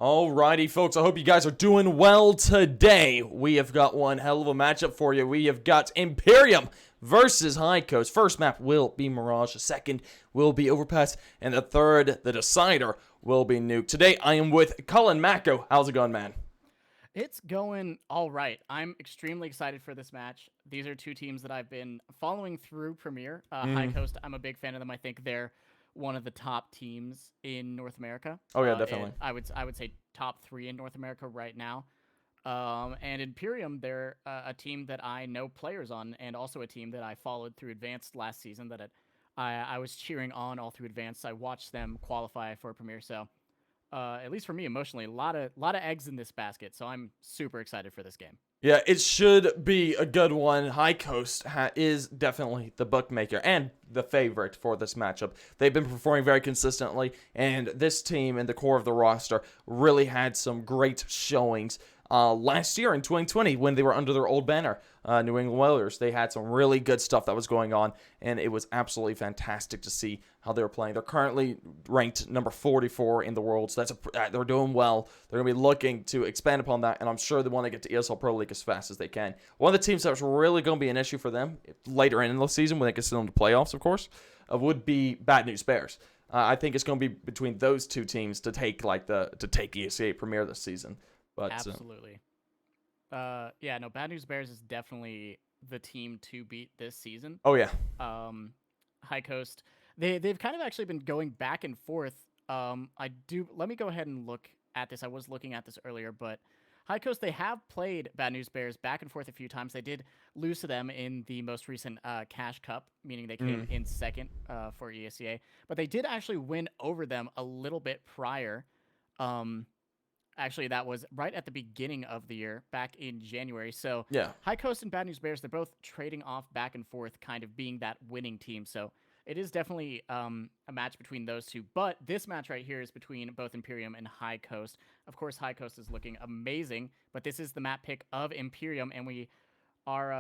Alrighty, folks, I hope you guys are doing well today. We have got one hell of a matchup for you. We have got Imperium versus High Coast. First map will be Mirage, the second will be Overpass, and the third, the decider, will be Nuke. Today, I am with Cullen Mako. How's it going, man? It's going all right. I'm extremely excited for this match. These are two teams that I've been following through Premier. High Coast, I'm a big fan of them. I think they're one of the top teams in North America. Oh, yeah, definitely. I would say top three in North America right now. And Imperium, they're a team that I know players on, and also a team that I followed through Advanced last season. I was cheering on all through Advanced. I watched them qualify for Premier, so at least for me emotionally, a lot of eggs in this basket. So I'm super excited for this game. Yeah, it should be a good one. High Coast is definitely the bookmaker and the favorite for this matchup. They've been performing very consistently, and this team and the core of the roster really had some great showings last year in 2020 when they were under their old banner, New England Whalers. They had some really good stuff that was going on, and it was absolutely fantastic to see how they were playing. They're currently ranked number 44 in the world, so they're doing well. They're going to be looking to expand upon that, and I'm sure they want to get to ESL Pro League as fast as they can. One of the teams that's really going to be an issue for them later in the season when they get into the playoffs, of course, would be Bad News Bears. I think it's going to be between those two teams to take Esea Premier this season. But Absolutely. Yeah, no, Bad News Bears is definitely the team to beat this season. oh yeah, High Coast, they've kind of actually been going back and forth. Let me go ahead and look at this. I was looking at this earlier, but High Coast, they have played Bad News Bears back and forth a few times. They did lose to them in the most recent Cash Cup, meaning they came in second for ESEA, but they did actually win over them a little bit prior. Actually, that was right at the beginning of the year, back in January. So yeah. High Coast and Bad News Bears, they're both trading off back and forth, kind of being that winning team. So it is definitely a match between those two. But this match right here is between both Imperium and High Coast. Of course, High Coast is looking amazing, but this is the map pick of Imperium, and we are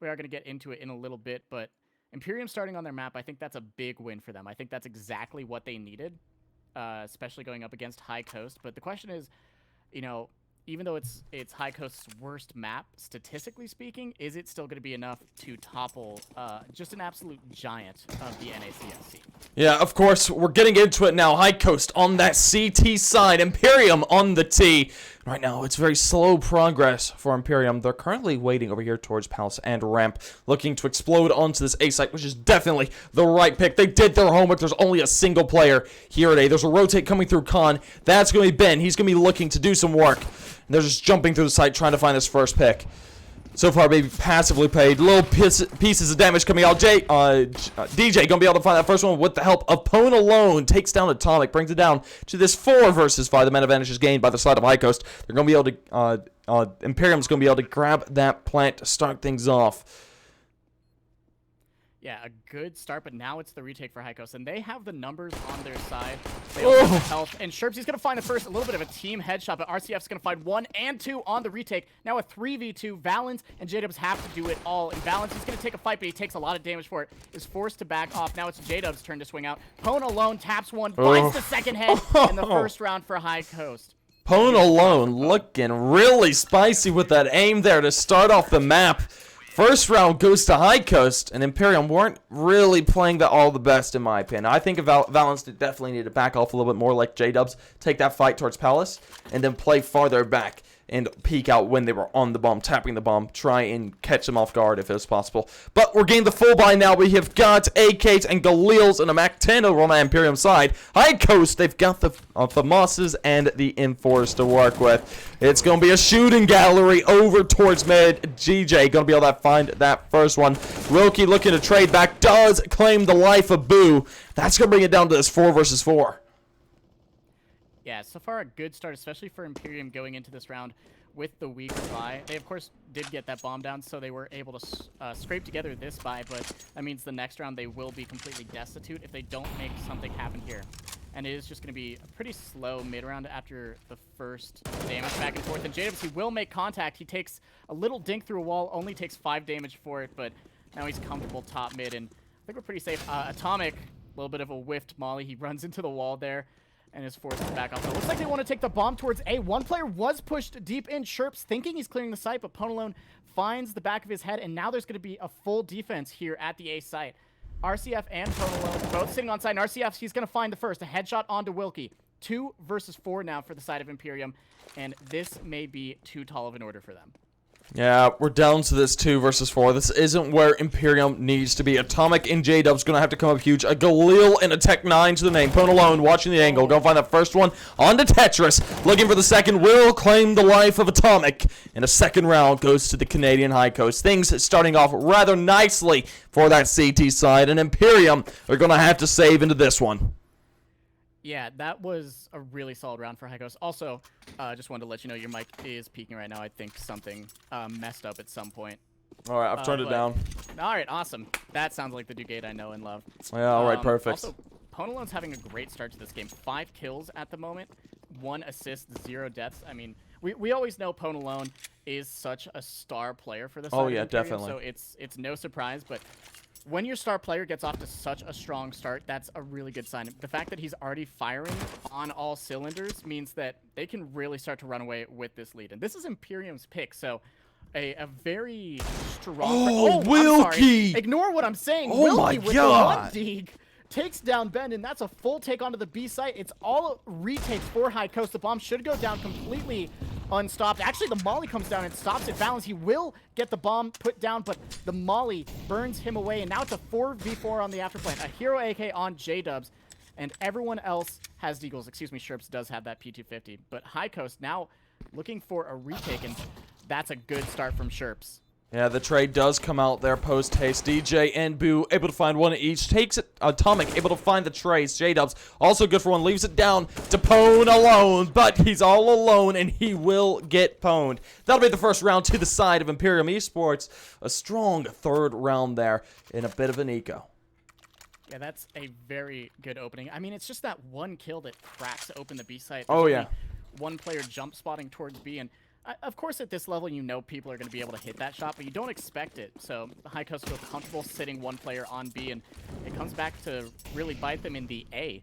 going to get into it in a little bit. But Imperium starting on their map, I think that's a big win for them. I think that's exactly what they needed. Especially going up against High Coast. But the question is, even though it's High Coast's worst map, statistically speaking, is it still going to be enough to topple just an absolute giant of the NACSC? Yeah, of course, we're getting into it now. High Coast on that CT side, Imperium on the T. Right now, it's very slow progress for Imperium. They're currently waiting over here towards Palace and Ramp, looking to explode onto this A site, which is definitely the right pick. They did their homework. There's only a single player here today. There's a rotate coming through Khan. That's going to be Ben. He's going to be looking to do some work. And they're just jumping through the site, trying to find this first pick. So far, maybe passively played. Little pieces of damage coming out. DJ gonna be able to find that first one with the help of Pone alone. Takes down Atomic, brings it down to this 4 versus 5. The man advantage is gained by the side of High Coast. They're gonna be able to. Imperium's gonna be able to grab that plant to start things off. Yeah, a good start, but now it's the retake for High Coast, and they have the numbers on their side. They also have health, and Sherpsy's going to find a little bit of a team headshot, but RCF's going to find 1 and 2 on the retake. Now a 3v2. Valens and J-Dubs have to do it all, and Valens, he's going to take a fight, but he takes a lot of damage for it, is forced to back off. Now it's J-Dubs' turn to swing out. Pone alone taps 1, finds the second head in the first round for High Coast. Pone alone looking really spicy with that aim there to start off the map. First round goes to High Coast, and Imperium weren't really playing that all the best, in my opinion. I think Valens definitely need to back off a little bit more like J-Dubs, take that fight towards Palace, and then play farther back and peek out when they were on the bomb, tapping the bomb, try and catch them off guard if it was possible. But we're getting the full buy now. We have got AKs and Galils and a Mac 10 over on the Imperium side. High Coast, they've got the Famosas and the Enforce to work with. It's going to be a shooting gallery over towards mid. GJ going to be able to find that first one. Roki looking to trade back, does claim the life of Boo. That's going to bring it down to this 4 versus 4. Yeah, so far a good start, especially for Imperium going into this round with the weak buy. They, of course, did get that bomb down, so they were able to scrape together this buy, but that means the next round they will be completely destitute if they don't make something happen here. And it is just going to be a pretty slow mid-round after the first damage back and forth. And J-Dubs, he will make contact. He takes a little dink through a wall, only takes 5 damage for it, but now he's comfortable top mid, and I think we're pretty safe. Atomic, a little bit of a whiffed molly. He runs into the wall there. and is forced to back off. So it looks like they want to take the bomb towards A. One player was pushed deep in. Chirps thinking he's clearing the site, but Ponalone finds the back of his head, and now there's going to be a full defense here at the A site. RCF and Ponalone both sitting on site, and RCF, he's going to find the first. A headshot onto Wilkie. 2 versus 4 now for the side of Imperium, and this may be too tall of an order for them. Yeah, we're down to this 2 versus 4. This isn't where Imperium needs to be. Atomic and J-Dub's going to have to come up huge. A Galil and a Tech 9 to the name. Ponalone watching the angle. Going to find that first one onto Tetris. Looking for the second. Will claim the life of Atomic. And a second round goes to the Canadian High Coast. Things starting off rather nicely for that CT side. And Imperium are going to have to save into this one. Yeah, that was a really solid round for High Coast. Also, just wanted to let you know your mic is peaking right now. I think something messed up at some point. All right, I've turned it down. All right, awesome. That sounds like the Ducade I know and love. Yeah, all right, perfect. Also, Ponalone's having a great start to this game. 5 kills at the moment, 1 assist, 0 deaths. I mean, we always know Ponalone is such a star player for this. Oh yeah, definitely. So it's no surprise, but when your star player gets off to such a strong start, that's a really good sign. The fact that he's already firing on all cylinders means that they can really start to run away with this lead. And this is Imperium's pick, so a very strong... Oh, Wilkie! Ignore what I'm saying. Oh, Wilkie my with God! the 1 dig takes down Ben, and that's a full take onto the B site. It's all retakes for High Coast. The bomb should go down completely unstopped. Actually, the molly comes down and stops it. Balance, he will get the bomb put down, but the molly burns him away, and now it's a 4v4 on the afterplant. A hero AK on J-Dubs, and everyone else has deagles. Excuse me, Sherps does have that P250, but High Coast now looking for a retake, and that's a good start from Sherps. Yeah, the trade does come out there post-haste. DJ and Boo able to find one each. Takes it. Atomic able to find the trades. J-Dubs also good for one. Leaves it down to Pwn alone. But he's all alone, and he will get pwned. That'll be the first round to the side of Imperium Esports. A strong third round there in a bit of an eco. Yeah, that's a very good opening. I mean, it's just that 1 kill that cracks open the B site. Oh, yeah. 1 player jump spotting towards B, and of course, at this level, you know people are going to be able to hit that shot, but you don't expect it. So High Coast feel comfortable sitting 1 player on B, and it comes back to really bite them in the A.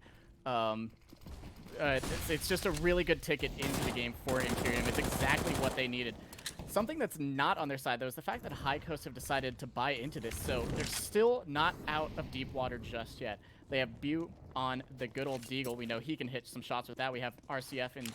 It's just a really good ticket into the game for Imperium. It's exactly what they needed. Something that's not on their side, though, is the fact that High Coast have decided to buy into this, so they're still not out of deep water just yet. They have Butte on the good old Deagle. We know he can hit some shots with that. We have RCF and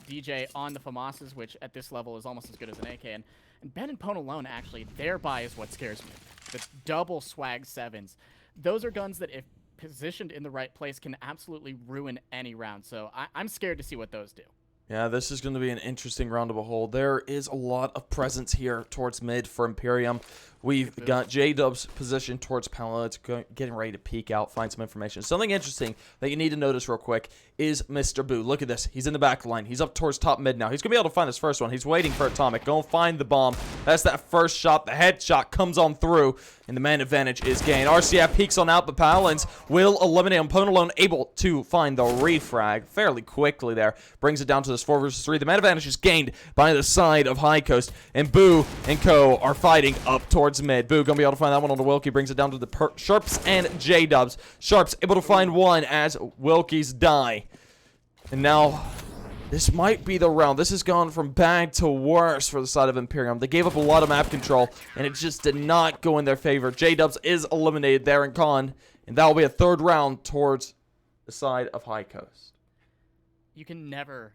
DJ on the FAMASs, which at this level is almost as good as an AK. And Ben and Ponalone, actually, their buy is what scares me. The double swag 7s. Those are guns that, if positioned in the right place, can absolutely ruin any round. So I'm scared to see what those do. Yeah, this is going to be an interesting round to behold. There is a lot of presence here towards mid for Imperium. We've got J-Dub's position towards Pala. It's getting ready to peek out, find some information. Something interesting that you need to notice real quick is Mr. Boo. Look at this. He's in the back line. He's up towards top mid now. He's going to be able to find this first one. He's waiting for Atomic. Go and find the bomb. That's that first shot. The headshot comes on through, and the man advantage is gained. RCF peeks on out, but Palins will eliminate him. Ponalone able to find the refrag fairly quickly there. Brings it down to this 4 versus 3. The man advantage is gained by the side of High Coast, and Boo and Co. are fighting up towards mid. Boo gonna be able to find that one on the Wilkie. Brings it down to the Sharps and J-Dubs. Sharps able to find one as Wilkies die. And now, this might be the round. This has gone from bad to worse for the side of Imperium. They gave up a lot of map control, and it just did not go in their favor. J-Dubs is eliminated there in con, and that will be a 3rd round towards the side of High Coast. You can never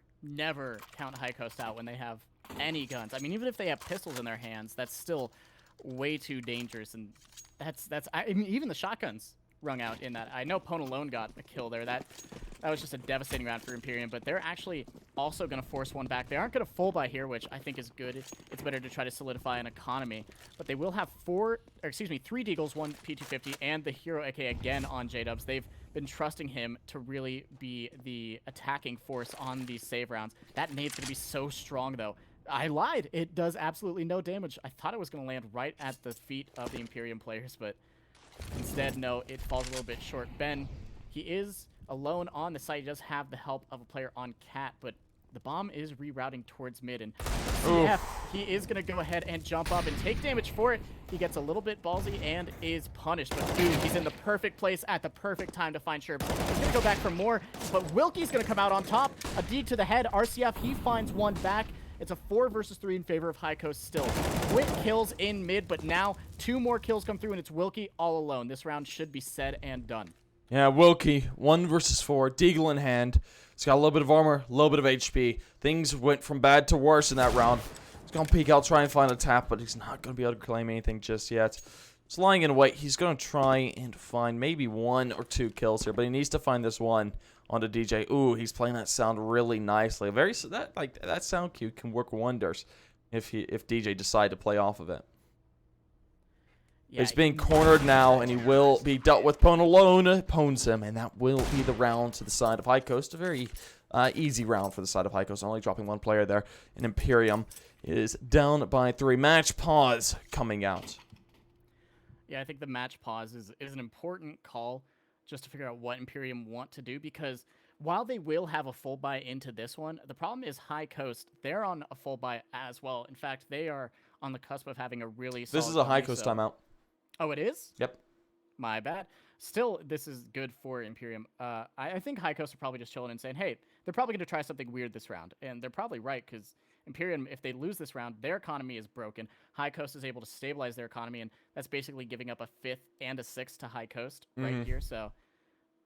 count High Coast out when they have any guns. I mean, even if they have pistols in their hands, that's still way too dangerous, and I mean, even the shotguns rung out in that. I know Ponalone got a kill there. That was just a devastating round for Imperium, but they're actually also going to force one back. They aren't going to full buy here, which I think is good. It's better to try to solidify an economy, but they will have 3 Deagles, 1 P250, and the Hero AK again on J-Dubs. They've been trusting him to really be the attacking force on these save rounds. That nade's going to be so strong, though. I lied. It does absolutely no damage. I thought it was going to land right at the feet of the Imperium players, but instead, no, it falls a little bit short. Ben, he is alone on the site. He does have the help of a player on Cat, but the bomb is rerouting towards mid, and CF, he is going to go ahead and jump up and take damage for it. He gets a little bit ballsy and is punished, but dude, he's in the perfect place at the perfect time to find Sherp. He's going to go back for more, but Wilkie's going to come out on top. A dig to the head. RCF, he finds one back. It's a 4 versus 3 in favor of High Coast still. Quick kills in mid, but now 2 more kills come through, and it's Wilkie all alone. This round should be said and done. Yeah, Wilkie, 1 versus 4, Deagle in hand. He's got a little bit of armor, a little bit of HP. Things went from bad to worse in that round. He's going to peek out, try and find a tap, but he's not going to be able to claim anything just yet. He's lying in wait. He's going to try and find maybe 1 or 2 kills here, but he needs to find this one onto DJ. Ooh, he's playing that sound really nicely. That sound cue can work wonders if DJ decide to play off of it. Yeah, he's being cornered now, and he will be dealt with. Pwn alone pwns him, and that will be the round to the side of High Coast. A very easy round for the side of High Coast, only dropping 1 player there. And Imperium is down by 3. Match pause coming out. Yeah, I think the match pause is an important call just to figure out what Imperium want to do, because while they will have a full buy into this one, the problem is High Coast, they're on a full buy as well. In fact, they are on the cusp of having a really solid This is a High Coast timeout. Oh, it is? Yep. My bad. Still, this is good for Imperium. I think High Coast are probably just chilling and saying, hey, they're probably going to try something weird this round. And they're probably right, because Imperium, if they lose this round, their economy is broken. High Coast is able to stabilize their economy, and that's basically giving up a 5th and a 6th to High Coast right here. So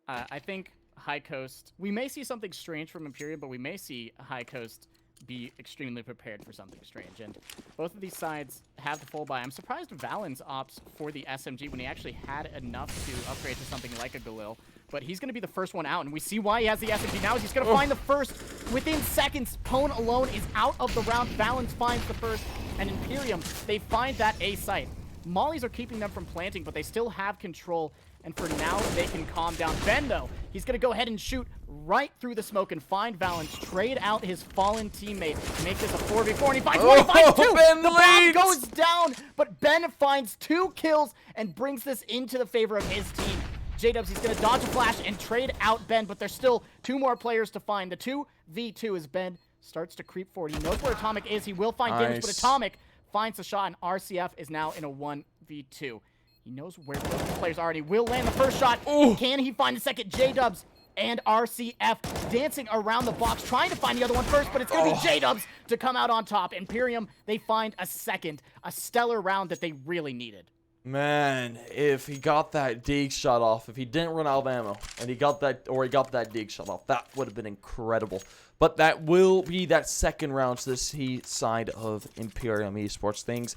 I think High Coast, we may see something strange from Imperium, but we may see High Coast be extremely prepared for something strange. And both of these sides have the full buy. I'm surprised Valens opts for the SMG when he actually had enough to upgrade to something like a Galil. But he's going to be the first one out, and we see why he has the SMG now. Is he's going to find the first within seconds. Pwn alone is out of the round. Valens finds the first, and Imperium, they find that A site. Mollies are keeping them from planting, but they still have control, and for now, they can calm down. Ben, though, he's going to go ahead and shoot right through the smoke and find Valens, trade out his fallen teammate, make this a 4v4, and he finds one, he finds 2! Ben the bomb goes down, but Ben finds 2 kills and brings this into the favor of his team. J-Dubs, he's going to dodge a flash and trade out Ben, but there's still 2 more players to find. The 2v2 as Ben starts to creep forward. He knows where Atomic is. He will find damage, but Atomic finds the shot, and RCF is now in a 1v2. He knows where both players are, and he will land the first shot. Ooh. Can he find the second? J-Dubs and RCF dancing around the box, trying to find the other one first, but it's going to be J-Dubs to come out on top. Imperium, they find a second, a stellar round that they really needed. Man, if he got that dig shot off, if he didn't run out of ammo, and he got that dig shot off, that would have been incredible. But that will be that second round to the side of Imperium Esports. Things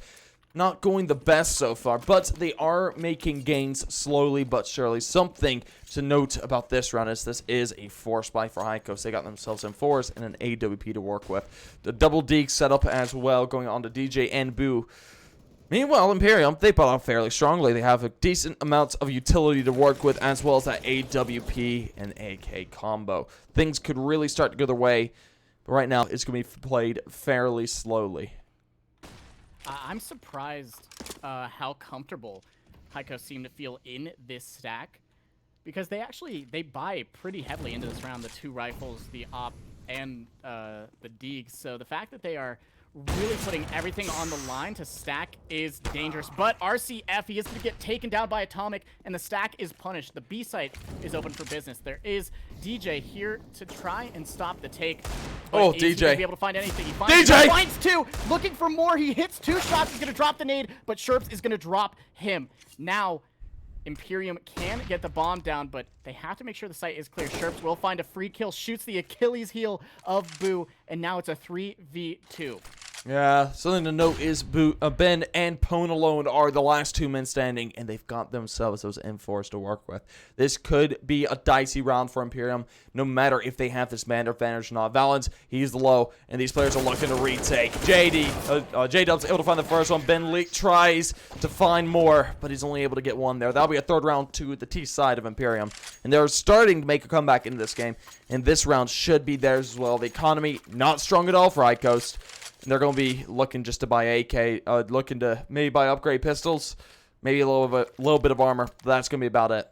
not going the best so far, but they are making gains slowly but surely. Something to note about this round is this is a force buy for High Coast. They got themselves in 4s and an AWP to work with. The double dig setup as well, going on to DJ and Boo. Meanwhile, Imperium, they bought out fairly strongly. They have a decent amount of utility to work with, as well as that AWP and AK combo. Things could really start to go their way, but right now it's going to be played fairly slowly. I'm surprised how comfortable High Coast seem to feel in this stack, because they buy pretty heavily into this round, the 2 rifles, the op, and the dig. So the fact that they are really putting everything on the line to stack is dangerous. But RCF, he is going to get taken down by Atomic, and the stack is punished. The B site is open for business. There is DJ here to try and stop the take. Oh, DJ. DJ. He be able to find anything. He finds 2, looking for more. He hits 2 shots. He's going to drop the nade, but Sherps is going to drop him. Now, Imperium can get the bomb down, but they have to make sure the site is clear. Sherps will find a free kill, shoots the Achilles heel of Boo, and now it's a 3v2. Yeah, something to note is Ben and Pwn alone are the last 2 men standing, and they've got themselves those M4s to work with. This could be a dicey round for Imperium, no matter if they have this man advantage or not. Valens, he's the low, and these players are looking to retake. J-Dub's able to find the first one. Ben Lee tries to find more, but he's only able to get 1 there. That'll be a 3rd round to the T side of Imperium, and they're starting to make a comeback into this game, and this round should be theirs as well. The economy, not strong at all for High Coast. And they're going to be looking just to buy AK, looking to maybe buy upgrade pistols, maybe a little bit of armor. That's going to be about it.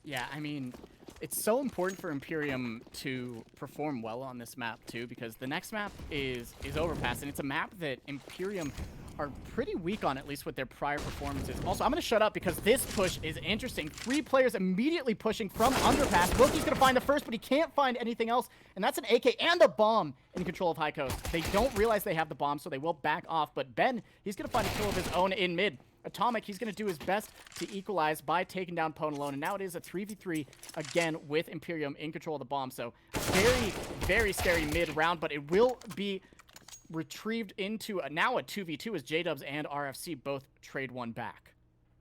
Yeah, I mean, It's so important for Imperium to perform well on this map too, because the next map is Overpass, and it's a map that Imperium are pretty weak on, at least with their prior performances. Also, I'm going to shut up because this push is interesting. 3 players immediately pushing from Underpass. Wilkie's going to find the first, but he can't find anything else, and that's an AK and a bomb in control of High Coast. They don't realize they have the bomb, so they will back off, but Ben, he's going to find a kill of his own in mid. Atomic, he's going to do his best to equalize by taking down Pwn alone, and now it is a 3v3 again with Imperium in control of the bomb. So very, very scary mid round, but it will be retrieved into now a 2v2 as J-Dubs and RFC both trade one back.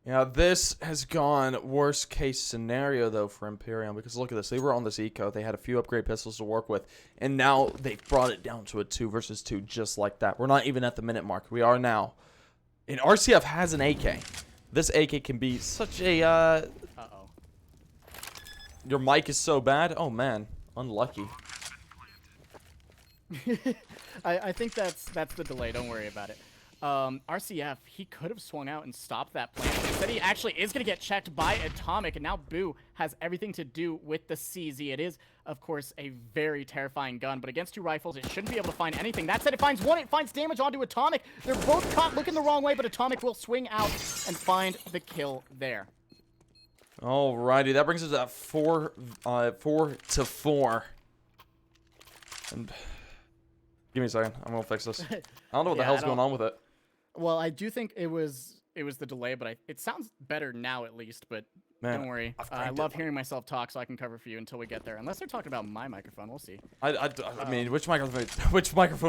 Yeah, this has gone worst case scenario though for Imperium, because look at this. They were on this eco. They had a few upgrade pistols to work with, and now they've brought it down to a 2 versus 2 just like that. We're not even at the minute mark. We are now. And RCF has an AK. This AK can be such a Uh-oh. Your mic is so bad. Oh man, unlucky. I think that's the delay. Don't worry about it. RCF, he could have swung out and stopped that plan. Instead, he actually is going to get checked by Atomic, and now Boo has everything to do with the CZ. It is, of course, a very terrifying gun, but against 2 rifles, it shouldn't be able to find anything. That said, it finds one. It finds damage onto Atomic. They're both caught looking the wrong way, but Atomic will swing out and find the kill there. Alrighty, that brings us at 4 to 4. And give me a second. I'm gonna fix this. I don't know what the hell's going on with it. Well, I do think it was the delay, but it sounds better now at least. But Man, don't worry, I love hearing myself talk, so I can cover for you until we get there. Unless they're talking about my microphone, we'll see. I mean, which microphone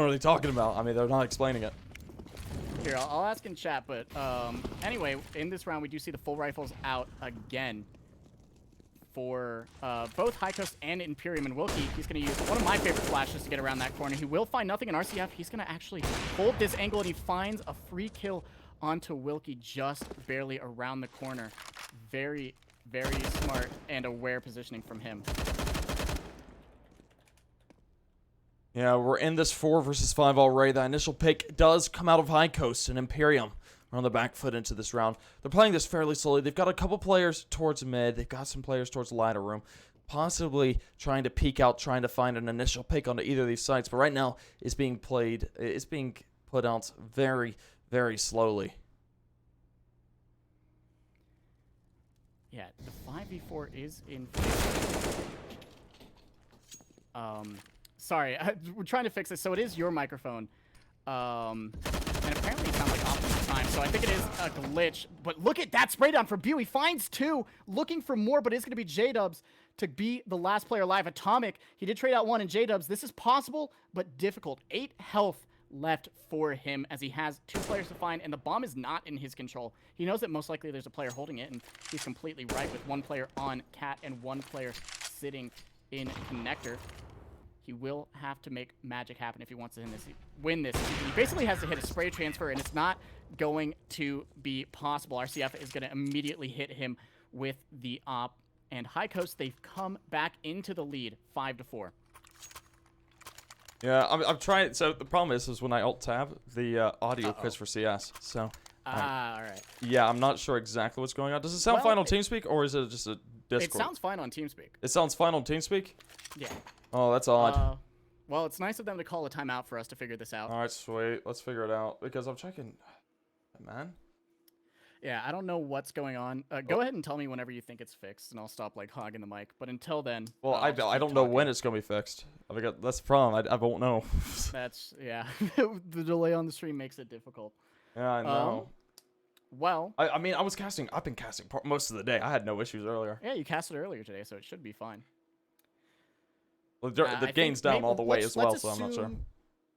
are they talking about? I mean, they're not explaining it. Here, I'll ask in chat. But anyway, in this round, we do see the full rifles out again for both High Coast and Imperium. And Wilkie, he's going to use one of my favorite flashes to get around that corner. He will find nothing in RCF. He's going to actually hold this angle, and he finds a free kill onto Wilkie just barely around the corner. Very, very smart and aware positioning from him. Yeah, we're in this 4 versus 5 already. That initial pick does come out of High Coast and Imperium. We're on the back foot into this round. They're playing this fairly slowly. They've got a couple players towards mid. They've got some players towards the ladder room, possibly trying to peek out, trying to find an initial pick onto either of these sites. But right now, it's being played. It's being put out very, very slowly. Yeah, the 5v4 is in. Sorry, we're trying to fix this. So it is your microphone. And apparently it sounds like optimal time, so I think it is a glitch. But look at that spray down for Bew. He finds 2, looking for more, but it's going to be J-Dubs to be the last player alive. Atomic, he did trade out 1, and J-Dubs, this is possible, but difficult. 8 health left for him as he has 2 players to find, and the bomb is not in his control. He knows that most likely there's a player holding it, and he's completely right with 1 player on Cat and 1 player sitting in Connector. He will have to make magic happen if he wants to win this. He basically has to hit a spray transfer, and it's not going to be possible. RCF is going to immediately hit him with the op. And High Coast, they've come back into the lead, 5-4. Yeah, I'm trying. So the problem is when I alt-tab, the audio quits for CS. So. All right. Yeah, I'm not sure exactly what's going on. Does it sound fine on TeamSpeak, or is it just a Discord? It sounds fine on TeamSpeak. It sounds fine on TeamSpeak? Yeah. Oh, that's odd. Well, it's nice of them to call a timeout for us to figure this out. All right, sweet. Let's figure it out, because I'm checking. Man. Yeah, I don't know what's going on. Go ahead and tell me whenever you think it's fixed, and I'll stop like hogging the mic. But until then, well, I don't know when it's gonna be fixed. That's the problem. I won't know. That's the delay on the stream makes it difficult. Yeah, I know. Well, I mean, I've been casting most of the day. I had no issues earlier. Yeah, you casted earlier today, so it should be fine. Well, the gain's down all the way as well, so I'm not sure.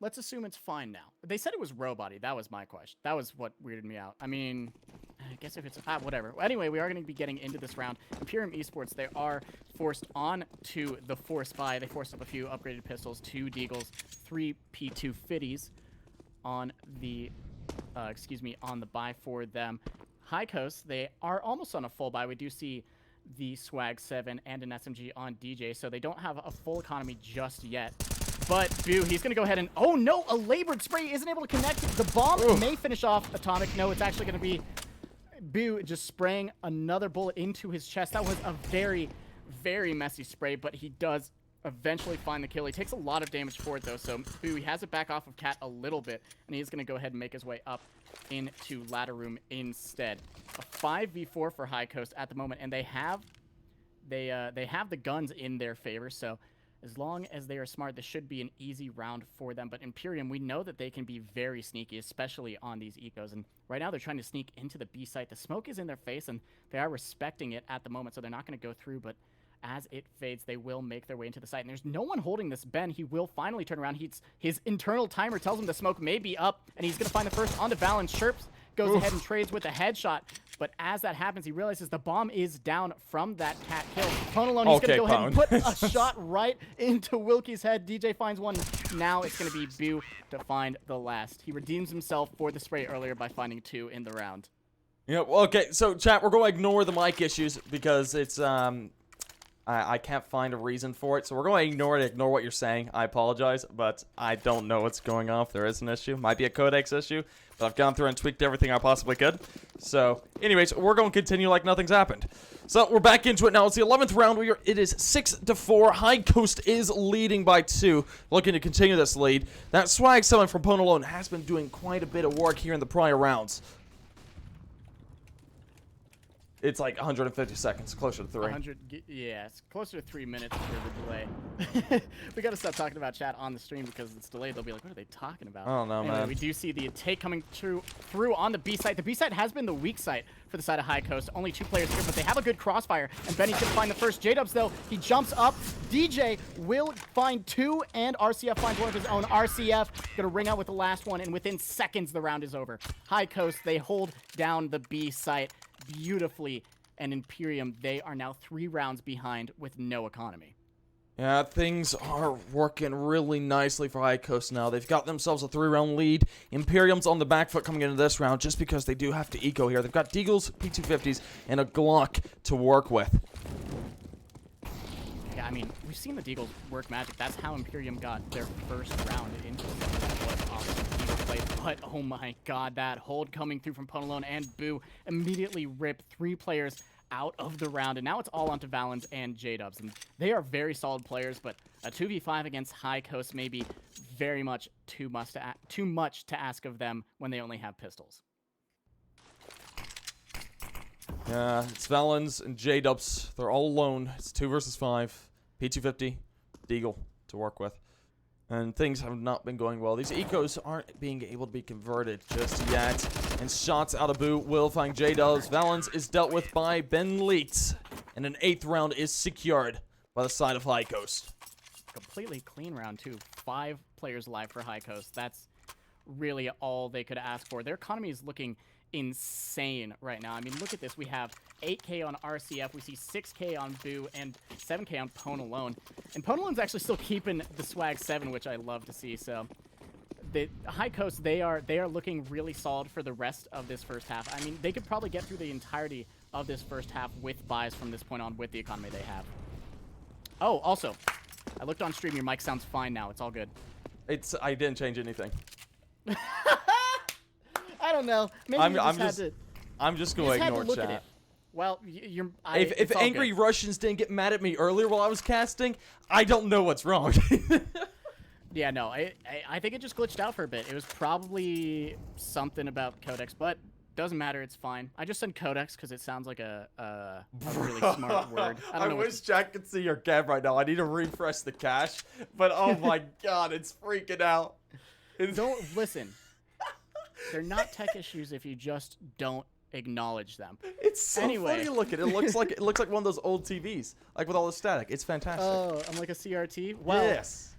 Let's assume it's fine now. They said it was row-body. That was my question. That was what weirded me out. I mean, I guess if it's whatever. Anyway, we are going to be getting into this round. Imperium Esports, they are forced on to the Force buy. They forced up a few upgraded pistols, 2 Deagles, 3 P2 Fitties on the on the buy for them. High Coast, they are almost on a full buy. We do see the Swag 7 and an SMG on DJ, so they don't have a full economy just yet. But Boo, he's going to go ahead and... Oh, no! A labored spray isn't able to connect. The bomb may finish off Atomic. No, it's actually going to be Boo just spraying another bullet into his chest. That was a very, very messy spray, but he does eventually find the kill. He takes a lot of damage for it, though, so Boo, he has it back off of Cat a little bit, and he's going to go ahead and make his way up into ladder room instead. A 5v4 for High Coast at the moment, and they have the guns in their favor, so as long as they are smart, this should be an easy round for them. But Imperium, we know that they can be very sneaky, especially on these ecos. And right now they're trying to sneak into the B site. The smoke is in their face, and they are respecting it at the moment, so they're not going to go through. But as it fades, they will make their way into the site. And there's no one holding this Ben. He will finally turn around. His internal timer tells him the smoke may be up, and he's going to find the first onto Valen. Sherps goes ahead and trades with a headshot. But as that happens, he realizes the bomb is down from that Cat kill. Ponalone, he's going to go ahead and put a shot right into Wilkie's head. DJ finds one. Now it's going to be Boo to find the last. He redeems himself for the spray earlier by finding 2 in the round. Yeah, well, okay, so chat, we're going to ignore the mic issues because it's, I can't find a reason for it. So we're going to ignore what you're saying. I apologize, but I don't know what's going on. If there is an issue, might be a codex issue. But I've gone through and tweaked everything I possibly could. So, anyways, we're going to continue like nothing's happened. So, we're back into it now. It's the 11th round. It is 6-4. High Coast is leading by 2. Looking to continue this lead. That swag selling from Ponalone has been doing quite a bit of work here in the prior rounds. It's like 150 seconds, closer to 3. Yeah, it's closer to 3 minutes for the delay. We got to stop talking about chat on the stream because it's delayed. They'll be like, what are they talking about? I don't know, anyway, man. We do see the take coming through on the B site. The B site has been the weak site for the side of High Coast. Only 2 players here, but they have a good crossfire. And Benny's going to find the first. J-Dubs, though, he jumps up. DJ will find 2, and RCF finds one of his own. RCF going to ring out with the last one, and within seconds, the round is over. High Coast, they hold down the B site beautifully, and Imperium, they are now 3 rounds behind with no economy. Yeah, things are working really nicely for High Coast now. They've got themselves a 3-round lead. Imperium's on the back foot coming into this round just because they do have to eco here. They've got Deagles, P250s, and a Glock to work with. Yeah, I mean, we've seen the Deagles work magic. That's how Imperium got their first round into the second. That was awesome Deagle play. But, oh my god, that hold coming through from Ponalone and Boo immediately ripped 3 players out of the round. And now it's all onto Valens and J-Dubs. And they are very solid players, but a 2v5 against High Coast may be very much too much to ask of them when they only have pistols. Yeah, it's Valens and J-Dubs. They're all alone. It's 2 versus 5. P250, Deagle to work with. And things have not been going well. These ecos aren't being able to be converted just yet. And shots out of Boo will find J-Dubs. Valens is dealt with by Ben Leeds. And an 8th round is secured by the side of High Coast. Completely clean round, too. 5 players alive for High Coast. That's really all they could ask for. Their economy is looking insane right now. I mean, look at this. We have 8K on RCF. We see 6K on Boo and 7K on Ponalone. And Ponalone's actually still keeping the swag 7, which I love to see. So the High Coast, they are looking really solid for the rest of this first half. I mean, they could probably get through the entirety of this first half with buys from this point on with the economy they have. Oh, also, I looked on stream. Your mic sounds fine now. It's all good. I didn't change anything. I don't know. Maybe I'm just going to ignore chat. Well, if Angry Russians didn't get mad at me earlier while I was casting, I don't know what's wrong. Yeah, no, I think it just glitched out for a bit. It was probably something about Codex, but doesn't matter. It's fine. I just said Codex because it sounds like a really smart word. I wish chat could see your cam right now. I need to refresh the cache, but oh my god, it's freaking out. Don't listen. They're not tech issues if you just don't acknowledge them. It's so funny looking. It looks like one of those old TVs, like with all the static. It's fantastic. Oh, I'm like a CRT. Well, yes.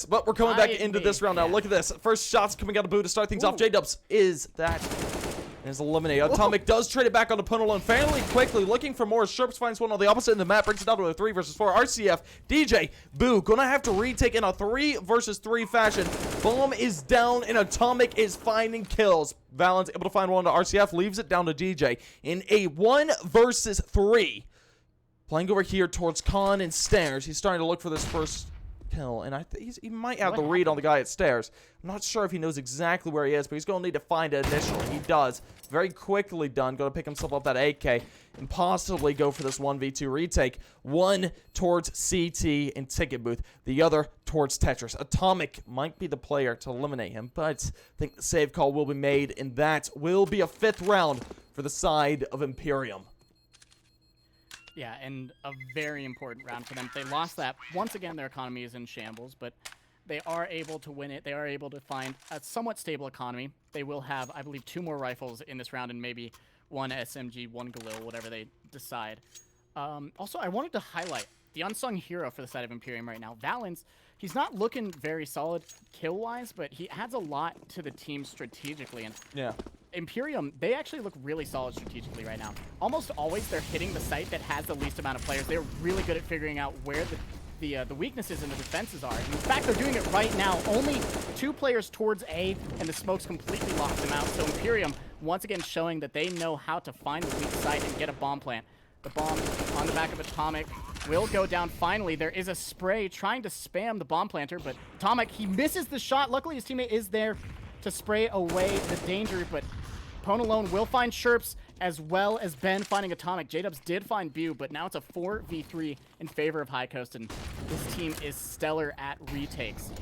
But we're coming back into this round now. Look at this. First shots coming out of Boo to start things off. J-Dubs is eliminated. Atomic does trade it back on Ponalone fairly quickly, looking for more. Sherps finds one on the opposite end of the map, brings it down to a 3 versus 4. RCF, DJ, Boo, gonna have to retake in a 3 versus 3 fashion. Bomb is down, and Atomic is finding kills. Valens able to find one to RCF, leaves it down to DJ in a 1 versus 3. Playing over here towards Khan and Stairs. He's starting to look for this first kill, and he might have What the read on the guy at stairs. I'm not sure if he knows exactly where he is, but he's going to need to find it initially. He does. Very quickly done. Going to pick himself up that AK and possibly go for this 1v2 retake. One towards CT and Ticket Booth. The other towards Tetris. Atomic might be the player to eliminate him, but I think the save call will be made, and that will be a 5th round for the side of Imperium. Yeah, and a very important round for them. If they lost that, once again, their economy is in shambles, but they are able to win it. They are able to find a somewhat stable economy. They will have, I believe, 2 more rifles in this round and maybe 1 SMG, 1 Galil, whatever they decide. Also, I wanted to highlight the unsung hero for the side of Imperium right now. Valens, he's not looking very solid kill-wise, but he adds a lot to the team strategically. And yeah. Imperium, they actually look really solid strategically right now. Almost always they're hitting the site that has the least amount of players. They're really good at figuring out where the weaknesses in the defenses are. And in fact, they're doing it right now. Only 2 players towards A, and the smokes completely locked them out. So Imperium, once again, showing that they know how to find the weak site and get a bomb plant. The bomb on the back of Atomic will go down finally. There is a spray trying to spam the bomb planter, but Atomic, he misses the shot. Luckily, his teammate is there to spray away the danger, but Pwn alone will find Sherps as well as Ben finding Atomic. J-Dubs did find Bu, but now it's a 4v3 in favor of High Coast, and this team is stellar at retakes.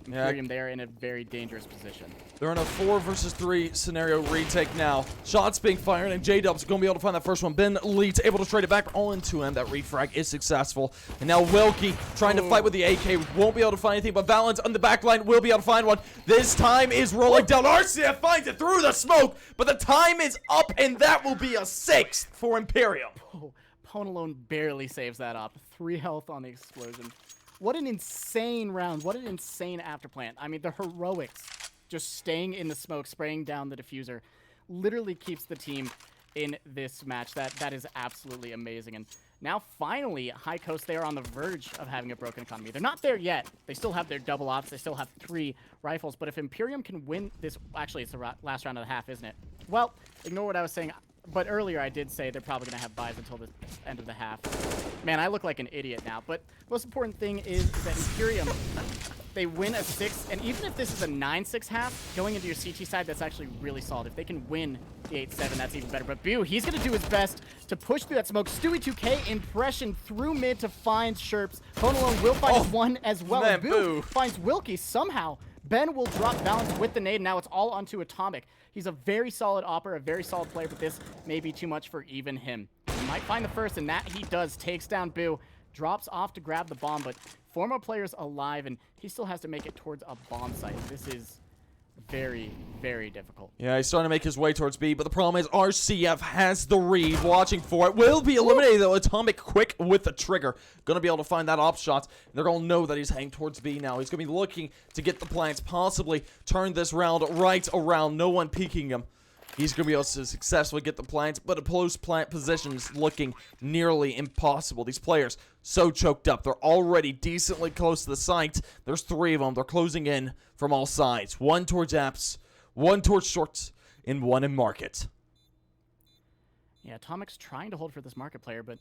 Imperium, they are in a very dangerous position. They're in a 4 versus 3 scenario retake now. Shots being fired, and J-Dub's going to be able to find that first one. Ben Leeds able to trade it back all into him. That refrag is successful. And now Wilkie trying to fight with the AK. Won't be able to find anything, but Valens on the back line will be able to find one. This time is rolling down. RCF finds it through the smoke, but the time is up, and that will be a 6th for Imperium. Oh, Pwn alone barely saves that up. 3 health on the explosion. What an insane round. What an insane afterplant. I mean, the heroics just staying in the smoke, spraying down the diffuser, literally keeps the team in this match. That is absolutely amazing. And now, finally, High Coast, they are on the verge of having a broken economy. They're not there yet. They still have their double ops. They still have 3 rifles. But if Imperium can win this... Actually, it's the last round of the half, isn't it? Well, ignore what I was saying. But earlier I did say they're probably going to have buys until the end of the half. Man, I look like an idiot now. But most important thing is that Imperium, they win a 6. And even if this is a 9-6 half, going into your CT side, that's actually really solid. If they can win the 8-7, that's even better. But Bu, he's going to do his best to push through that smoke. Stewie 2K impression through mid to find Sherps. Pwn alone will find one as well. Man, And Bu finds Wilkie somehow. Ben will drop Balance with the nade. Now it's all onto Atomic. He's a very solid opper, a very solid player, but this may be too much for even him. He might find the first, and that he does. Takes down Bu, drops off to grab the bomb, but 4 more players alive, and he still has to make it towards a bomb site. This is very, very difficult. Yeah, he's starting to make his way towards B, but the problem is RCF has the read, watching for it. Will be eliminated, though. Atomic quick with the trigger. Going to be able to find that op shot. They're going to know that he's heading towards B now. He's going to be looking to get the plants, possibly turn this round right around. No one peeking him. He's going to be able to successfully get the plants, but a post-plant position is looking nearly impossible. These players so choked up. They're already decently close to the site. There's 3 of them. They're closing in from all sides. 1 towards apps, 1 towards shorts, and 1 in market. Yeah, Atomic's trying to hold for this market player, but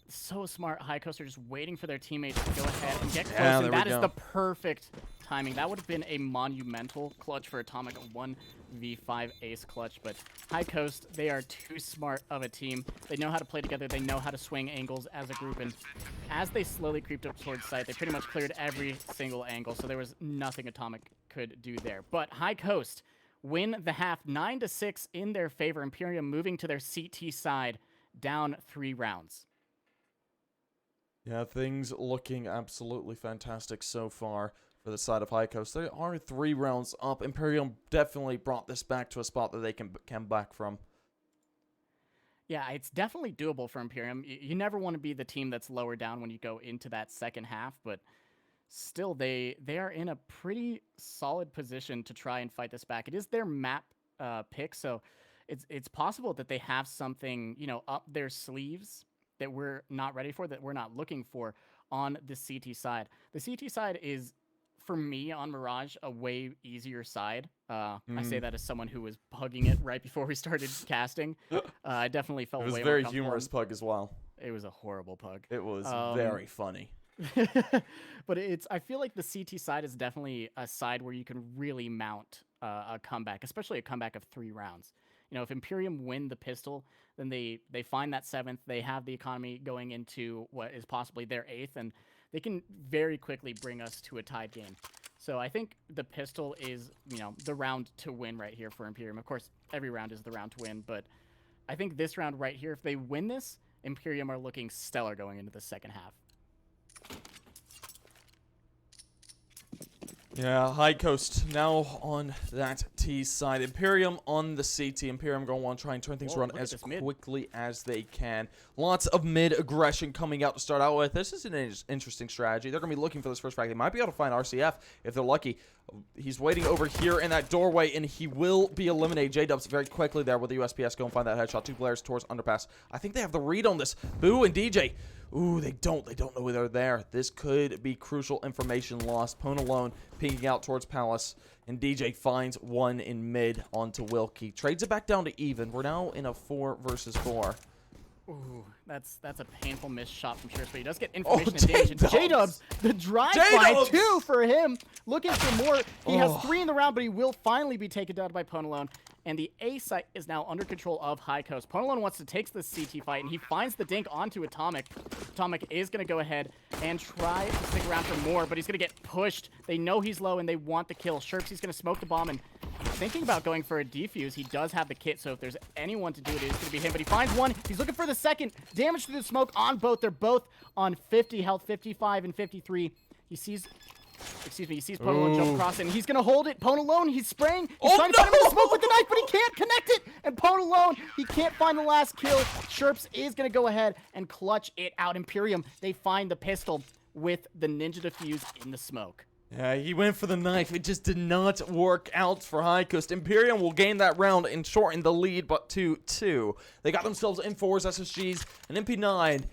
so smart. High Coast are just waiting for their teammates to go ahead and get close, and that is the perfect timing. That would have been a monumental clutch for Atomic, a 1v5 ace clutch, but High Coast, they are too smart of a team. They know how to play together. They know how to swing angles as a group, and as they slowly creeped up towards site, they pretty much cleared every single angle, so there was nothing Atomic could do there. But High Coast win the half 9-6 in their favor. Imperium moving to their CT side, down 3 rounds. Yeah, things looking absolutely fantastic so far for the side of High Coast. They are 3 rounds up. Imperium definitely brought this back to a spot that they can come back from. Yeah, it's definitely doable for Imperium. You never want to be the team that's lower down when you go into that second half, but still, they are in a pretty solid position to try and fight this back. It is their map pick, so it's possible that they have something, you know, up their sleeves that we're not ready for, that we're not looking for on the CT side. The CT side is, for me, on Mirage, a way easier side. I say that as someone who was pugging it right before we started casting. I definitely felt way more It was a very comfortable. humorous pug as well. It was a horrible pug. It was very funny. But I feel like the CT side is definitely a side where you can really mount a comeback, especially a comeback of 3 rounds. If Imperium win the pistol, then they find that 7th. They have the economy going into what is possibly their 8th, and they can very quickly bring us to a tied game. So I think the pistol is, the round to win right here for Imperium. Of course, every round is the round to win, but I think this round right here, if they win this, Imperium are looking stellar going into the second half. Yeah, High Coast now on that T side. Imperium on the CT. Imperium going to want to try and turn things around as quickly as they can. Lots of mid aggression coming out to start out with. This is an interesting strategy. They're going to be looking for this first frag. They might be able to find RCF if they're lucky. He's waiting over here in that doorway, and he will be eliminated. J-Dubs very quickly there with the USPS. Go and find that headshot. 2 players towards underpass. I think they have the read on this. Boo and DJ. Ooh, they don't. They don't know they're there. This could be crucial information lost. Pwn alone, peeking out towards Palace. And DJ finds one in mid onto Wilkie. Trades it back down to even. We're now in a 4 versus 4. Ooh, that's a painful missed shot from Church, but he does get information advantage. J-Dubs, the drive-by 2 for him. Looking for more. He has 3 in the round, but he will finally be taken down by Pwn alone. And the A site is now under control of High Coast. Pwn alone wants to take the CT fight, and he finds the dink onto Atomic. Atomic is going to go ahead and try to stick around for more, but he's going to get pushed. They know he's low, and they want the kill. Sherpsy's going to smoke the bomb, and thinking about going for a defuse. He does have the kit, so if there's anyone to do it, it's going to be him. But he finds one. He's looking for the second. Damage through the smoke on both. They're both on 50 health, 55 and 53. He sees Pwn alone jump across, and he's going to hold it. Pwn alone, he's spraying. He's trying to find him in the smoke with the knife, but he can't connect it. And Pwn alone, he can't find the last kill. Sherps is going to go ahead and clutch it out. Imperium, they find the pistol with the ninja defuse in the smoke. Yeah, he went for the knife. It just did not work out for High Coast. Imperium will gain that round and shorten the lead, but to 2. They got themselves M4s, SSGs, an MP9,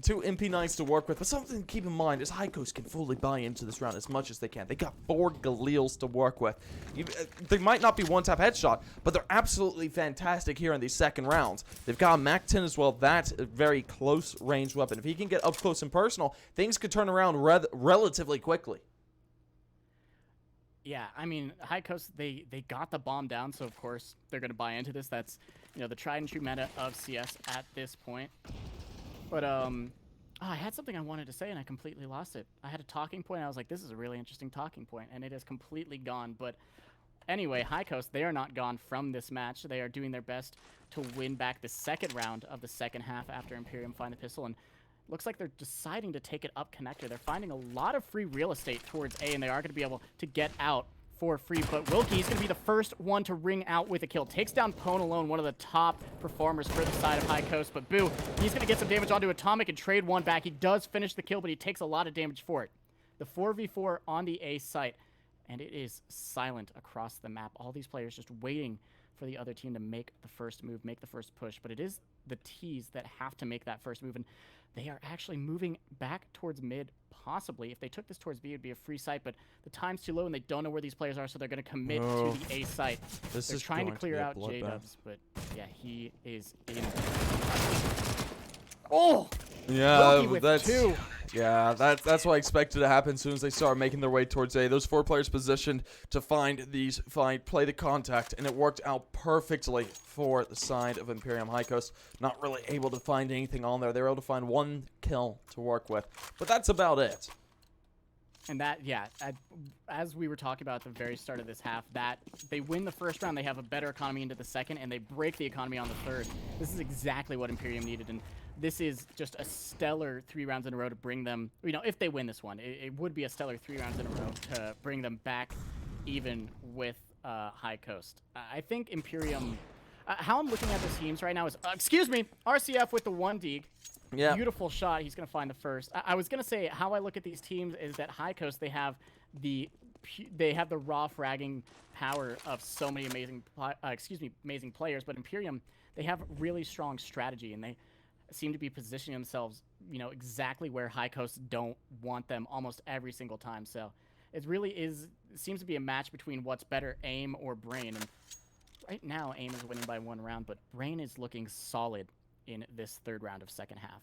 2 MP9s to work with. But something to keep in mind is High Coast can fully buy into this round as much as they can. They got 4 Galils to work with. They might not be one-tap headshot, but they're absolutely fantastic here in these second rounds. They've got a MAC-10 as well. That's a very close-range weapon. If he can get up close and personal, things could turn around relatively quickly. Yeah, I mean, High Coast, they got the bomb down, so of course they're going to buy into this. That's, the tried and true meta of CS at this point. But, I had something I wanted to say and I completely lost it. I had a talking point. I was like, this is a really interesting talking point, and it is completely gone. But anyway, High Coast, they are not gone from this match. They are doing their best to win back the second round of the second half after Imperium find the pistol, and looks like they're deciding to take it up connector. They're finding a lot of free real estate towards A, and they are going to be able to get out for free. But Wilkie's going to be the first one to ring out with a kill. Takes down Pwn alone, one of the top performers for the side of High Coast. But Boo, he's going to get some damage onto Atomic and trade one back. He does finish the kill, but he takes a lot of damage for it. The 4v4 on the A site, and it is silent across the map. All these players just waiting for the other team to make the first move, make the first push. But it is the T's that have to make that first move, and they are actually moving back towards mid, possibly. If they took this towards B, it would be a free site, but the time's too low, and they don't know where these players are, so they're going to commit to the A site. They're trying to clear out J-Dubs, but yeah, he is in. Oh! Yeah, that's what I expected to happen as soon as they start making their way towards A. Those 4 players positioned to play the contact, and it worked out perfectly for the side of Imperium. High Coast not really able to find anything on there. They were able to find 1 kill to work with, but that's about it. And that, yeah, as we were talking about at the very start of this half, that they win the first round, they have a better economy into the second, and they break the economy on the third. This is exactly what Imperium needed, and this is just a stellar 3 rounds in a row to bring them, if they win this one, it would be a stellar 3 rounds in a row to bring them back even with High Coast. I think Imperium, how I'm looking at the teams right now is, RCF with the 1 dig. Yeah. Beautiful shot. He's going to find the first. I was going to say how I look at these teams is that High Coast, they have the raw fragging power of so many amazing players, but Imperium, they have really strong strategy, and they seem to be positioning themselves, exactly where High Coast don't want them almost every single time. So it really seems to be a match between what's better, aim or brain. And right now, aim is winning by 1 round, but brain is looking solid in this third round of second half.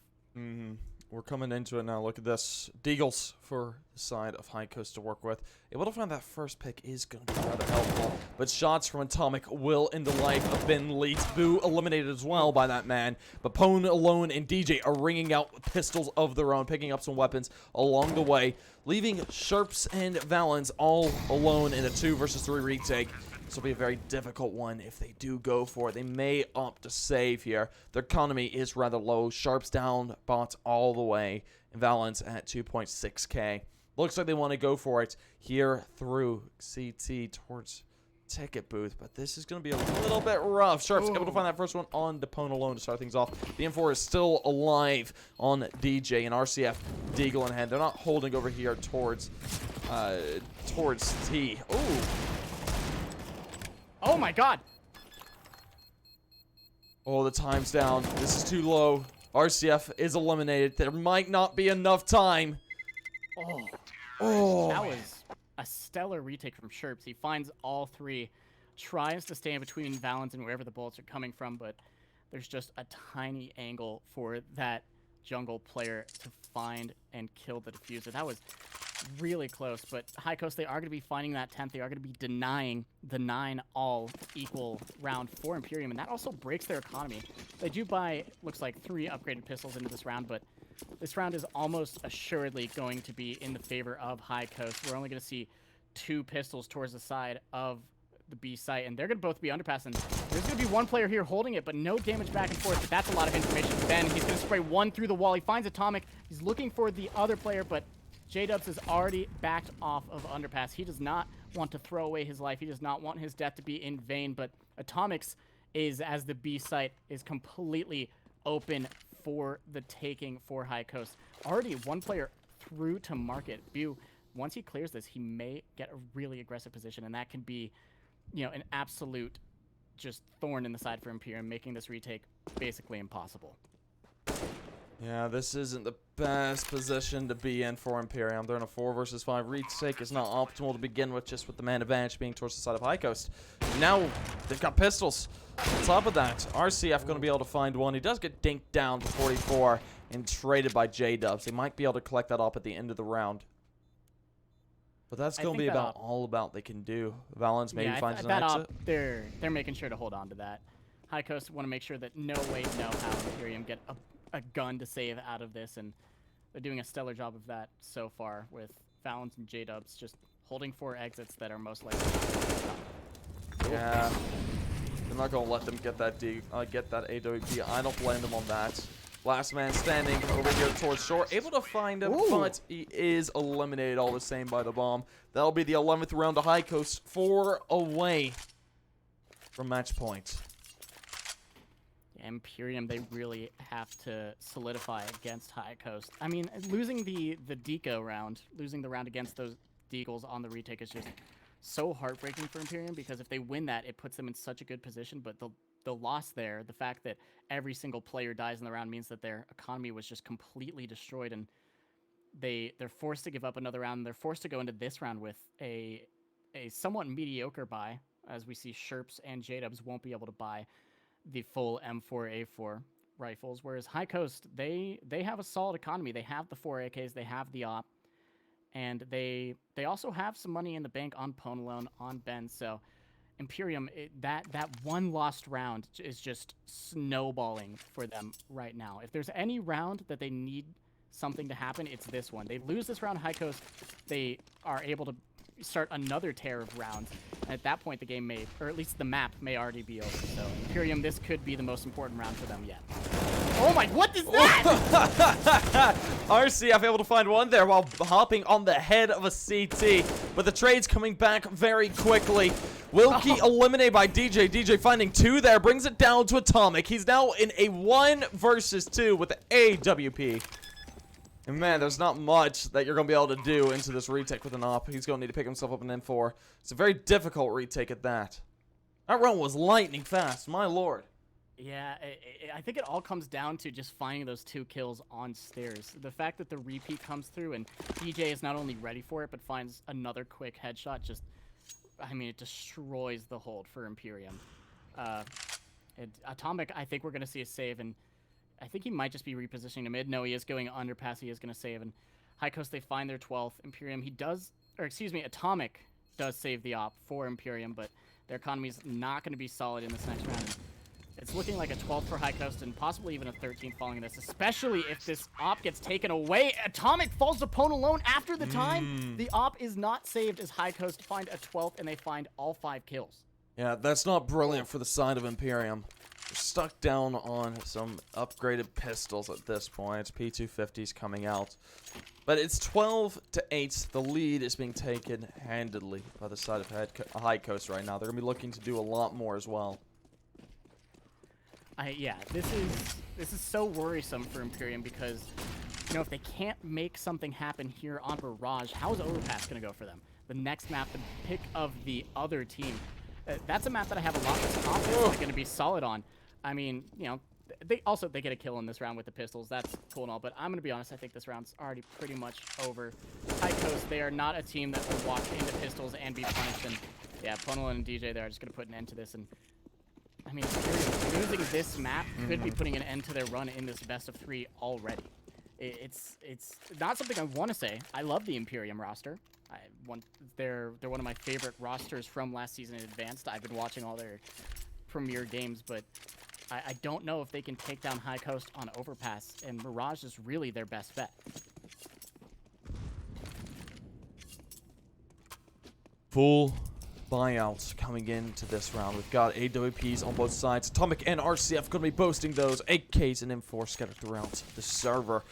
We're coming into it now. Look at this. Deagles for the side of High Coast to work with. Able to find that first pick is going to be rather helpful. But shots from Atomic will end the life of Ben Leeds. Boo eliminated as well by that man. But Pone alone and DJ are ringing out pistols of their own, picking up some weapons along the way, leaving Sherps and Valens all alone in a 2 versus 3 retake. This will be a very difficult one if they do go for it. They may opt to save here. Their economy is rather low. Sharps down, bots all the way. And Valens at 2.6k. Looks like they want to go for it here through CT towards ticket booth. But this is going to be a little bit rough. Sharps able to find that first one on Depone alone to start things off. The M4 is still alive on DJ and RCF Deagle in hand. They're not holding over here towards T. Ooh. Oh my god! Oh, the time's down. This is too low. RCF is eliminated. There might not be enough time. Oh. That was a stellar retake from Sherps. He finds all 3, tries to stay in between Valens and wherever the bullets are coming from, but there's just a tiny angle for that jungle player to find and kill the diffuser. That was really close, but High Coast, they are going to be finding that 10th. They are going to be denying the 9 all equal round for Imperium, and that also breaks their economy. They do buy, looks like, 3 upgraded pistols into this round, but this round is almost assuredly going to be in the favor of High Coast. We're only going to see 2 pistols towards the side of the B site, and they're going to both be underpass, and there's going to be one player here holding it, but no damage back and forth, but that's a lot of information. Then he's going to spray one through the wall. He finds Atomic. He's looking for the other player, but J-Dubs is already backed off of underpass. He does not want to throw away his life. He does not want his death to be in vain, but Atomic's is, as the B site is completely open for the taking for High Coast. Already one player through to market. Bu, once he clears this, he may get a really aggressive position, and that can be, you know, an absolute just thorn in the side for Imperium, making this retake basically impossible. Yeah, this isn't the best position to be in for Imperium. They're in a 4 versus 5 retake. It's not optimal to begin with, just with the man advantage being towards the side of High Coast. Now, they've got pistols. On top of that, RCF going to be able to find one. He does get dinked down to 44 and traded by J-Dubs. They might be able to collect that up at the end of the round. But that's going to be about all about they can do. Valens maybe finds an exit. They're making sure to hold on to that. High Coast want to make sure that no way, no how Imperium get a gun to save out of this, and they're doing a stellar job of that so far with Valens and J-Dubs just holding 4 exits that are most likely not. Yeah, they're not going to let them get that AWP. I don't blame them on that. Last man standing over here towards shore, able to find him, but he is eliminated all the same by the bomb. That'll be the 11th round to High Coast, 4 away from match point. Imperium, they really have to solidify against High Coast. I mean, losing the Deco round, losing the round against those Deagles on the retake is just so heartbreaking for Imperium, because if they win that, it puts them in such a good position, but the loss there, the fact that every single player dies in the round, means that their economy was just completely destroyed, and they're forced to give up another round, and they're forced to go into this round with a somewhat mediocre buy, as we see Sherps and J-Dubs won't be able to buy the full M4A4 rifles, whereas High Coast, they have a solid economy. They have the 4 AKs, they have the op, and they also have some money in the bank on Pone alone, on Ben. So Imperium, that one lost round is just snowballing for them right now. If there's any round that they need something to happen, it's this one. They lose this round, High Coast, they are able to start another tear of rounds. And at that point, the game may, or at least the map, may already be over. So Imperium, this could be the most important round for them yet. Oh my, what is that? RCF able to find one there while hopping on the head of a CT. But the trade's coming back very quickly. Wilkie eliminated by DJ. DJ finding 2 there, brings it down to Atomic. He's now in a 1 versus 2 with the AWP. And man, there's not much that you're going to be able to do into this retake with an op. He's going to need to pick himself up an N4. It's a very difficult retake at that. That run was lightning fast, my lord. Yeah, I think it all comes down to just finding those 2 kills on stairs. The fact that the repeat comes through and DJ is not only ready for it, but finds another quick headshot, just, I mean, it destroys the hold for Imperium. Atomic, I think we're going to see a save, and I think he might just be repositioning to mid. No, he is going underpass. He is going to save. And High Coast, they find their 12th. Imperium, Atomic does save the op for Imperium, but their economy is not going to be solid in this next round. It's looking like a 12th for High Coast and possibly even a 13th following this, especially if this op gets taken away. Atomic falls to Pwn alone after the time. The op is not saved as High Coast find a 12th, and they find all 5 kills. Yeah, that's not brilliant for the side of Imperium. They're stuck down on some upgraded pistols at this point. P250's coming out. But it's 12-8. The lead is being taken handedly by the side of High Coast right now. They're going to be looking to do a lot more as well. Yeah, this is so worrisome for Imperium because, you know, if they can't make something happen here on Mirage, how is Overpass going to go for them? The next map, the pick of the other team. That's a map that I have a lot of confidence they're going to be solid on. I mean, you know, they get a kill in this round with the pistols. That's cool and all, but I'm going to be honest, I think this round's already pretty much over. High Coast, they are not a team that will walk into pistols and be punished. And yeah, Punel and DJ there are just going to put an end to this. And I mean, losing this map could be putting an end to their run in this best of 3 already. It's not something I want to say. I love the Imperium roster. They're one of my favorite rosters from last season in Advanced. I've been watching all their premier games, but I don't know if they can take down High Coast on Overpass, and Mirage is really their best bet. Full buyouts coming into this round. We've got AWPs on both sides. Atomic and RCF going to be boasting those. 8Ks and M4 scattered throughout the server.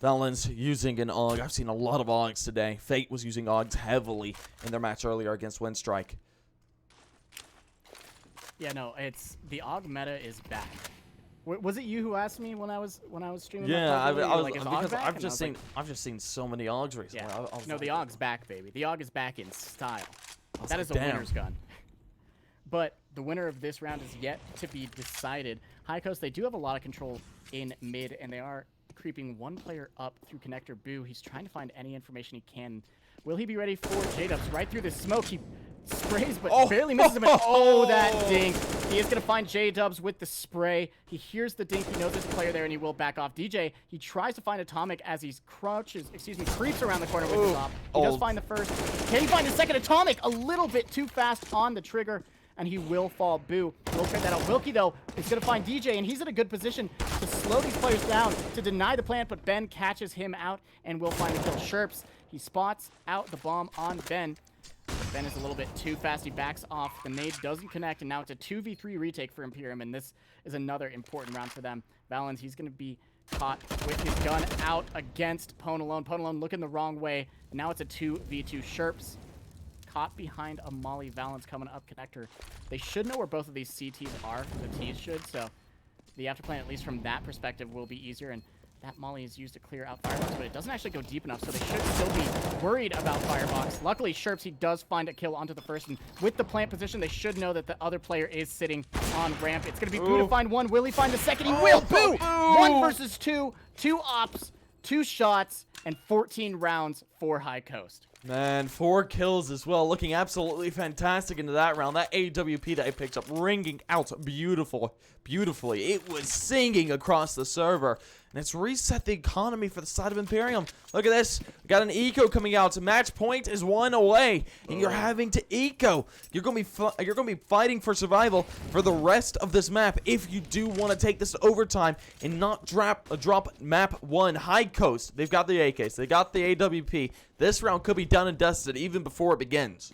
Valens using an AUG. I've seen a lot of AUGs today. Fate was using AUGs heavily in their match earlier against Windstrike. Yeah, no, it's the AUG meta is back. Was it you who asked me when I was streaming? Yeah, I've just seen so many AUGs recently. Yeah. No, the AUG's back, baby. The AUG is back in style. That is a damn. winner's gun. But the winner of this round is yet to be decided. High Coast, they do have a lot of control in mid, and they are creeping one player up through connector Boo. He's trying to find any information he can. Will he be ready for J-Dubs? Right through the smoke, he sprays, but barely misses him. Oh, that dink. He is going to find J-Dubs with the spray. He hears the dink. He knows there's a player there, and he will back off. DJ, he tries to find Atomic as he creeps around the corner with his op. He does find the first. Can he find the second? Atomic, a little bit too fast on the trigger, and he will fall. Boo will trade that out. Wilkie, though, is going to find DJ, and he's in a good position to slow these players down, to deny the plant, but Ben catches him out and will find the kill. Sherps, he spots out the bomb on Ben. Ben is a little bit too fast. He backs off. The nade doesn't connect, and now it's a 2v3 retake for Imperium, and this is another important round for them. Valens, he's going to be caught with his gun out against Pwn alone. Pwn alone looking the wrong way, and now it's a 2v2. Sherps caught behind a Molly. Valens coming up connector. They should know where both of these CTs are. The Ts should, so the afterplan, at least from that perspective, will be easier, and that Molly is used to clear out Firebox, but it doesn't actually go deep enough, so they should still be worried about Firebox. Luckily, Sherps, he does find a kill onto the first, and with the plant position, they should know that the other player is sitting on ramp. It's going to be Boo to find one. Will he find the second? He will! Boo! 1 versus 2. 2 ops, 2 shots, and 14 rounds for High Coast. Man, 4 kills as well. Looking absolutely fantastic into that round. That AWP that I picked up ringing out beautifully. It was singing across the server. And it's reset the economy for the side of Imperium. Look at this. We got an eco coming out. Match point is 1 away. And you're having to eco. You're going to be fighting for survival for the rest of this map if you do want to take this to overtime and not drop map 1. High Coast. They've got the AKs. They got the AWP. This round could be done and dusted even before it begins.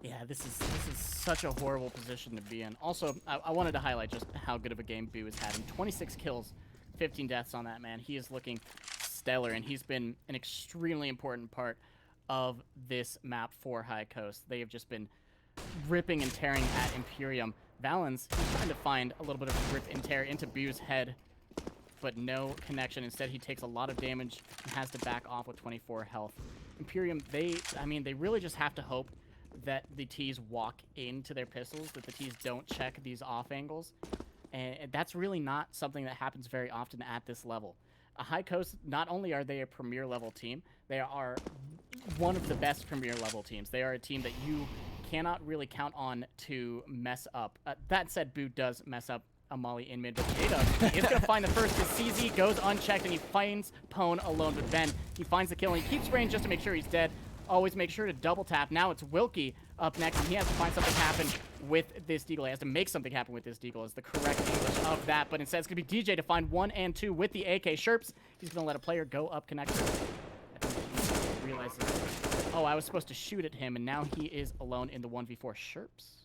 Yeah, this is such a horrible position to be in. Also, I wanted to highlight just how good of a game Boo is having. 26 kills, 15 deaths on that man. He is looking stellar, and he's been an extremely important part of this map for High Coast. They have just been ripping and tearing at Imperium. Valens, he's trying to find a little bit of rip and tear into Boo's head, but no connection. Instead, he takes a lot of damage and has to back off with 24 health. Imperium, they really just have to hope that the Ts walk into their pistols, that the Ts don't check these off angles. And that's really not something that happens very often at this level. A High Coast, not only are they a premier level team, they are one of the best premier level teams. They are a team that you cannot really count on to mess up. That said, Boo does mess up a molly in mid, but Jada is going to find the first. The CZ goes unchecked, and he finds Pwn alone with Ben. He finds the kill, and he keeps range just to make sure he's dead. Always make sure to double tap. Now it's Wilkie up next, and he has to find something happen with this deagle. He has to make something happen with this deagle is the correct English of that, but instead it's going to be DJ to find 1 and 2 with the AK. Sherps, he's going to let a player go up connector. I think he realizes, oh, I was supposed to shoot at him, and now he is alone in the 1v4. Sherps?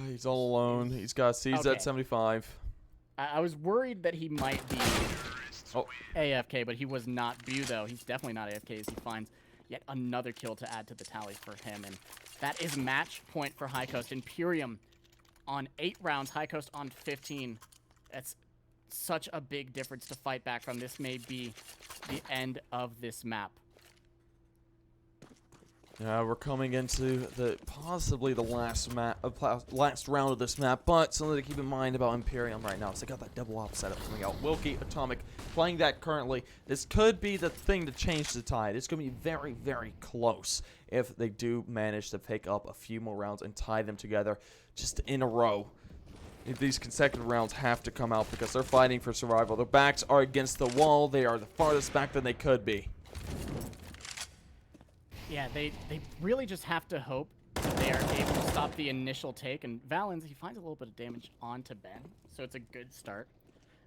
He's all alone. He's got CZ Okay. 75. I was worried that he might be AFK, but he was not. Bu, though, he's definitely not AFK as he finds yet another kill to add to the tally for him, and that is match point for High Coast. Imperium on 8 rounds, High Coast on 15. That's such a big difference to fight back from. This may be the end of this map. Yeah, we're coming into possibly the last round of this map, but something to keep in mind about Imperium right now is they got that double op setup coming out. Wilkie, Atomic, playing that currently. This could be the thing to change the tide. It's going to be very, very close if they do manage to pick up a few more rounds and tie them together just in a row. These consecutive rounds have to come out because they're fighting for survival. Their backs are against the wall. They are the farthest back than they could be. Yeah, they really just have to hope that they are able to stop the initial take. And Valens, he finds a little bit of damage onto Ben, so it's a good start.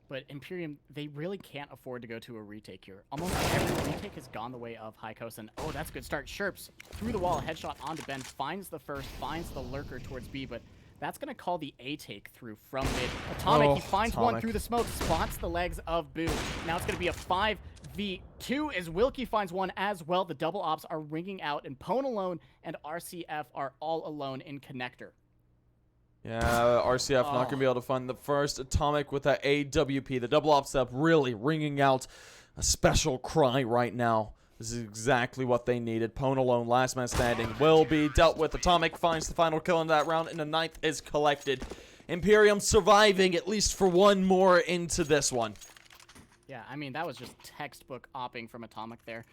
But Imperium, they really can't afford to go to a retake here. Almost every retake has gone the way of High Coast, and oh, that's a good start. Sherps through the wall, a headshot onto Ben, finds the first, finds the lurker towards B, but that's going to call the A take through from mid. Atomic, he finds one through the smoke, spots the legs of Bu. Now it's going to be a 5v2 as Wilkie finds one as well. The double ops are ringing out, and Pwn alone and RCF are all alone in connector. Yeah, RCF not going to be able to find the first. Atomic with that AWP. The double op step really ringing out a special cry right now. This is exactly what they needed. Pwn alone, last man standing, will be dealt with. Atomic finds the final kill in that round, and the 9th is collected. Imperium surviving at least for one more into this one. Yeah, I mean, that was just textbook opping from Atomic there.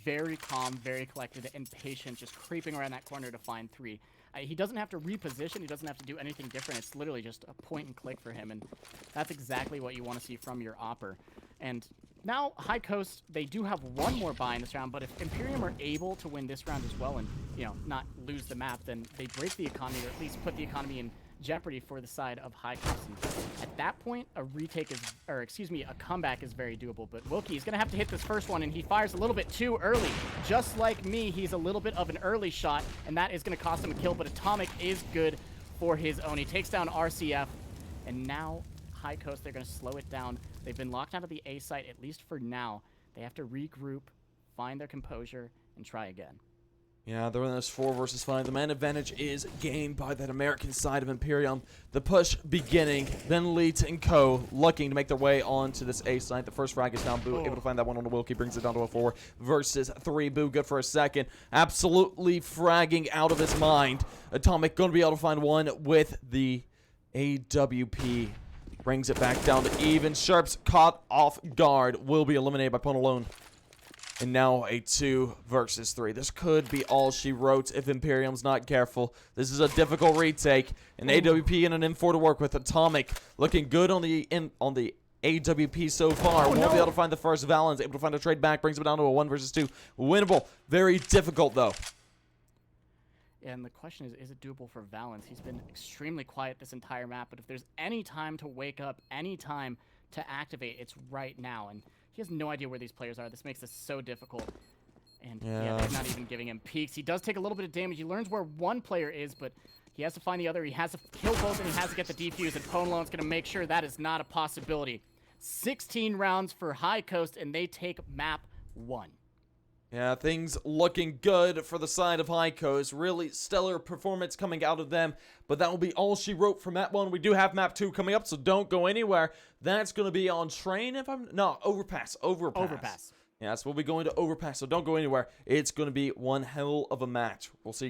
Very calm, very collected, and patient, just creeping around that corner to find 3. He doesn't have to reposition. He doesn't have to do anything different. It's literally just a point and click for him, and that's exactly what you want to see from your opper. And now, High Coast, they do have one more buy in this round, but if Imperium are able to win this round as well and, you know, not lose the map, then they break the economy, or at least put the economy in jeopardy for the side of High Coast. And at that point, a retake is, or excuse me, a comeback is very doable. But Wilkie is going to have to hit this first one, and he fires a little bit too early. Just like me, he's a little bit of an early shot, and that is going to cost him a kill. But Atomic is good for his own. He takes down RCF, and now High Coast, they're going to slow it down. They've been locked out of the A site, at least for now. They have to regroup, find their composure, and try again. Yeah, they're in this 4 versus 5. The man advantage is gained by that American side of Imperium. The push beginning, then Leet and Co. looking to make their way onto this A site. The first frag is down. Bu able to find that one on the Wilkie, brings it down to a 4 versus 3. Bu good for a second. Absolutely fragging out of his mind. Atomic going to be able to find one with the AWP. Brings it back down to even. Sharps caught off guard. Will be eliminated by Pwn alone. And now a 2 versus 3. This could be all she wrote if Imperium's not careful. This is a difficult retake. An AWP and an M4 to work with. Atomic looking good on the AWP so far. Won't be able to find the first. Valens able to find a trade back. Brings it down to a 1 versus 2. Winnable. Very difficult though. And the question is it doable for Valens? He's been extremely quiet this entire map, but if there's any time to wake up, any time to activate, it's right now. And he has no idea where these players are. This makes this so difficult. And yeah, they're not even giving him peeks. He does take a little bit of damage. He learns where one player is, but he has to find the other. He has to kill both, and he has to get the defuse, and Pwn alone's going to make sure that is not a possibility. 16 rounds for High Coast, and they take map 1. Yeah, things looking good for the side of High Coast. Really stellar performance coming out of them. But that will be all she wrote for map 1. We do have map 2 coming up, so don't go anywhere. That's going to be on train if I'm... No, Overpass. Overpass. Yes, we'll be going to Overpass, so don't go anywhere. It's going to be one hell of a match. We'll see you.